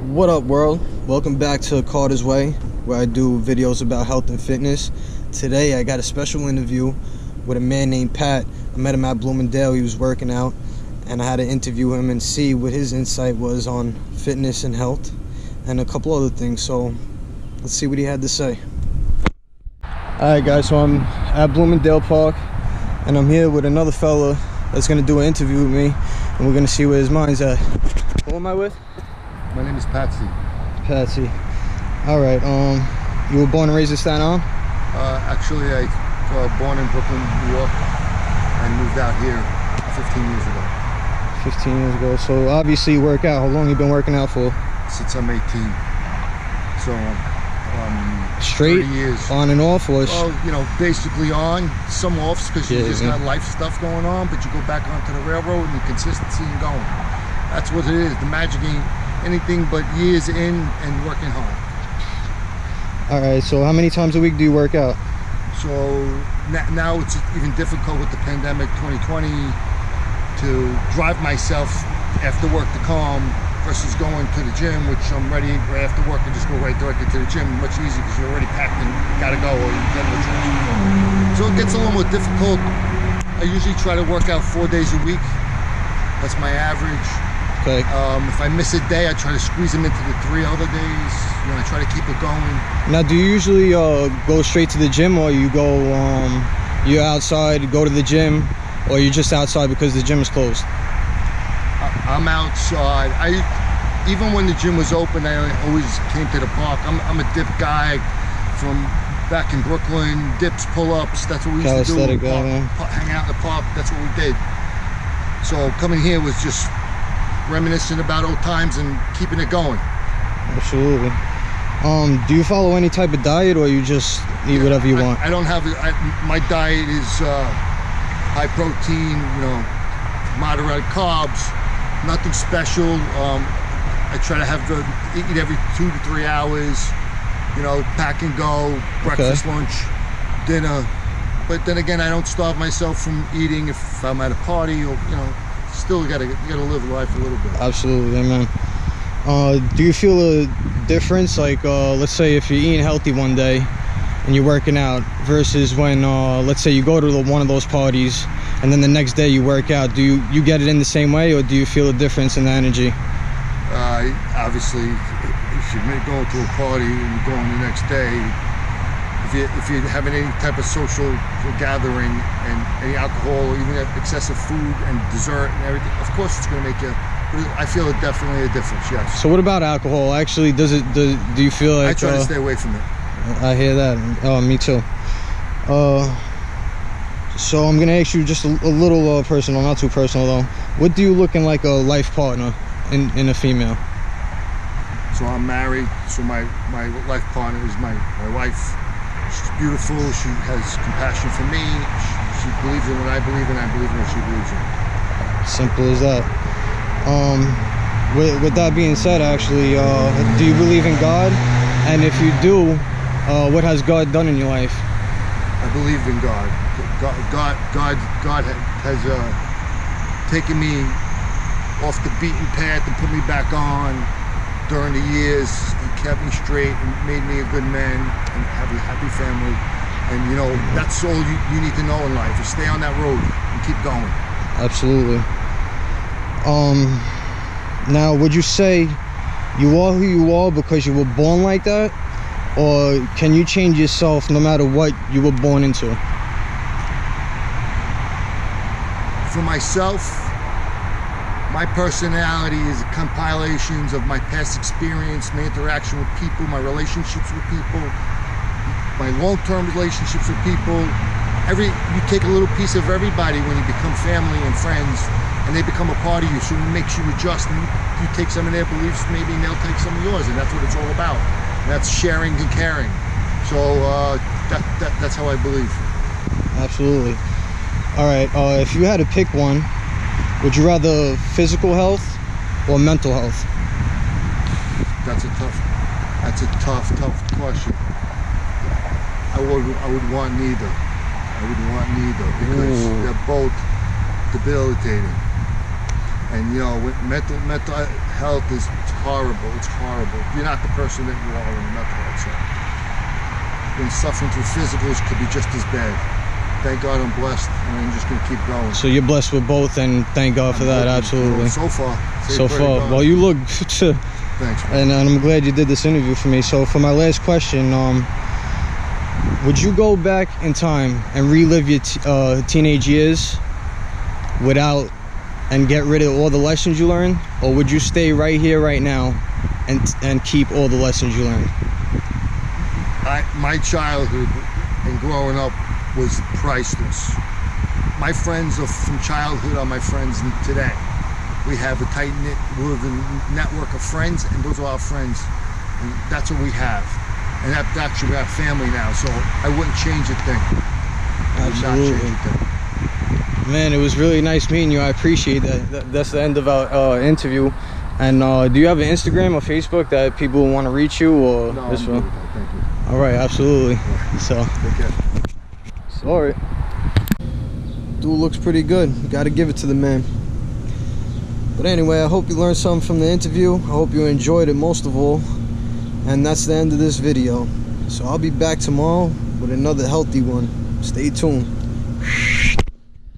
What up, world? Welcome back to Carter's Way, where I do videos about health and fitness. Today I got a special interview with a man named Pat. I met him at Bloomingdale. He was working out, and I had to interview him and see what his insight was on fitness and health and a couple other things. So let's see what he had to say. Alright guys, so I'm at Bloomingdale Park and I'm here with another fella that's gonna do an interview with me, and we're gonna see where his mind's at. Who am I with? My name is Patsy. Patsy. Alright, you were born and raised in Staten Island? Actually, I was born in Brooklyn, New York, and moved out here 15 years ago. 15 years ago. So obviously you work out. How long you been working out for? Since I'm 18. So, straight? 30 years. On and off? Or well, you know, basically on, some offs, because you just got life stuff going on, but you go back onto the railroad and the consistency and going. That's what it is. The magic ain't anything but years in and working hard. Alright, so how many times a week do you work out? So now it's even difficult with the pandemic 2020 to drive myself after work to come versus going to the gym, which I'm ready right after work and just go right directly to the gym. Much easier because you're already packed and gotta go, or you get no choice. So it gets a little more difficult. I usually try to work out 4 days a week. That's my average. Okay. If I miss a day, I try to squeeze them into the 3 other days. You know, I try to keep it going. Now, do you usually go straight to the gym, or you go you're outside, go to the gym, or you're just outside because the gym is closed? I'm outside. Even when the gym was open, I always came to the park. I'm a dip guy from back in Brooklyn. Dips, pull-ups, that's what we used to do. Hang out in the park, that's what we did. So coming here was just reminiscing about old times and keeping it going. Absolutely. Do you follow any type of diet, or you just eat whatever you want? I don't have my diet is high protein, you know, moderate carbs, nothing special. I try to have eat every 2 to 3 hours, you know, pack and go, breakfast, lunch, dinner. But then again, I don't starve myself from eating if I'm at a party, or you know, still you gotta live life a little bit. Absolutely, amen. Do you feel a difference, like let's say if you're eating healthy one day and you're working out versus when let's say you go to one of those parties and then the next day you work out? Do you get it in the same way, or do you feel a difference in the energy? Obviously, if you're going to a party and you're going the next day, if you're having any type of social gathering and any alcohol or even excessive food and dessert and everything, of course it's going to make you. I feel it definitely a difference. Yes. So what about alcohol? Actually, do you feel like? I try to stay away from it. I hear that. Me too. So I'm gonna ask you just a little personal, not too personal though. What do you look in like a life partner in a female? So I'm married. So my life partner is my wife. She's beautiful. She has compassion for me. She believes in what I believe in. I believe in what she believes in. Simple as that. With that being said, actually, do you believe in God? And if you do, what has God done in your life? I believe in God. God has taken me off the beaten path and put me back on during the years. He kept me straight and made me a good man and have a happy family. And you know, that's all you need to know in life, is stay on that road and keep going. Absolutely. Now, would you say you are who you are because you were born like that, or can you change yourself no matter what you were born into? For myself, my personality is compilations of my past experience, my interaction with people, my relationships with people, my long-term relationships with people. You take a little piece of everybody when you become family and friends, and they become a part of you, so it makes you adjust, and you take some of their beliefs maybe, and they'll take some of yours, and that's what it's all about. That's sharing and caring. So that's how I believe. Absolutely. All right, if you had to pick one, would you rather physical health or mental health? That's a tough question. I would want neither. I would want neither because they're both debilitating. And you know, with mental health is horrible. It's horrible. You're not the person that you are on the mental health side. When suffering through physicals could be just as bad. Thank God I'm blessed, and I'm just gonna keep going. So you're blessed with both, and thank God for that. Absolutely. So far. So far. Well, you look. Thanks, man. And I'm glad you did this interview for me. So for my last question, would you go back in time and relive your teenage years without and get rid of all the lessons you learned, or would you stay right here, right now, and keep all the lessons you learned? My childhood and growing up was priceless. My friends from childhood are my friends today. We have a tight-knit, network of friends, and those are our friends, and that's what we have. And actually, we have family now, so I wouldn't change a thing. I would not change a thing. Man, it was really nice meeting you. I appreciate that. That's the end of our interview. And do you have an Instagram or Facebook that people want to reach you, or no, this one? Thank you. All right, absolutely. So, take care. Sorry. Dude looks pretty good. Got to give it to the man. But anyway, I hope you learned something from the interview. I hope you enjoyed it most of all. And that's the end of this video. So I'll be back tomorrow with another healthy one. Stay tuned.